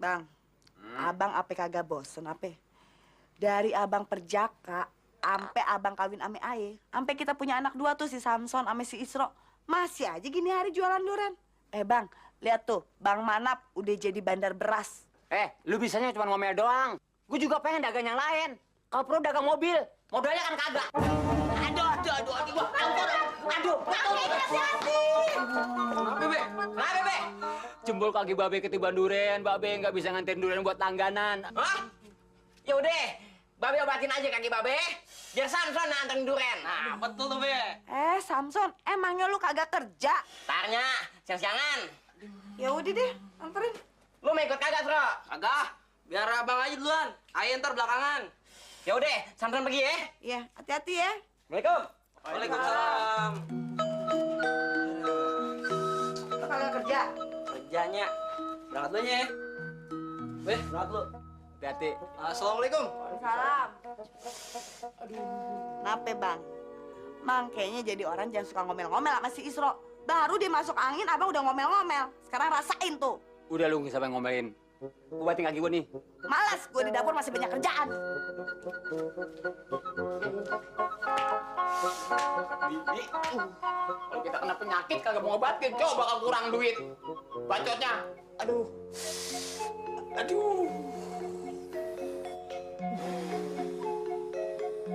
Bang, abang apa kagak bosen apa? Dari abang perjaka, sampai abang kawin ame Aye, sampai kita punya anak dua tuh si Samson ame si Isro, masih aja gini hari jualan durian. Bang, lihat tuh, Bang Manap udah jadi bandar beras. Lu bisanya cuma ngomel doang. Gue juga pengen dagang yang lain. Kalau perlu dagang mobil, modalnya kan kagak. Aduh. Kenapa, Be? Jempol kaki Babe ketiban durian, Babe nggak bisa nganterin durian buat langganan. Hah? Ya udah, Babe obatin aja kaki Babe, biar Samson nganterin durian. Nah, betul tuh, Be. Samson, emangnya lu kagak kerja? Tarnya, siang-siangan. Ya udah deh, anterin. Lu mau ikut kagak, Tro? Kagak, biar abang aja duluan. Ayo ntar belakangan. Ya udah, Samson pergi ya. Iya, hati-hati ya. Assalamualaikum. Waalaikumsalam. Lu kagak kerja? Kerjanya. Berangkat dulu ya. Be, berangkat dulu. Hati-hati. Assalamualaikum. Salam. Nape bang? Mang kayaknya jadi orang jangan suka ngomel-ngomel sama si Isro. Baru dia masuk angin, abang udah ngomel-ngomel. Sekarang rasain tuh. Udah lu nggak sampai ngomelin. Gue batin kaki gue nih. Malas, gue di dapur masih banyak kerjaan. Bibi, kalau kita kena penyakit kagak mau obatin, coba bakal kurang duit. Bacotnya. Aduh.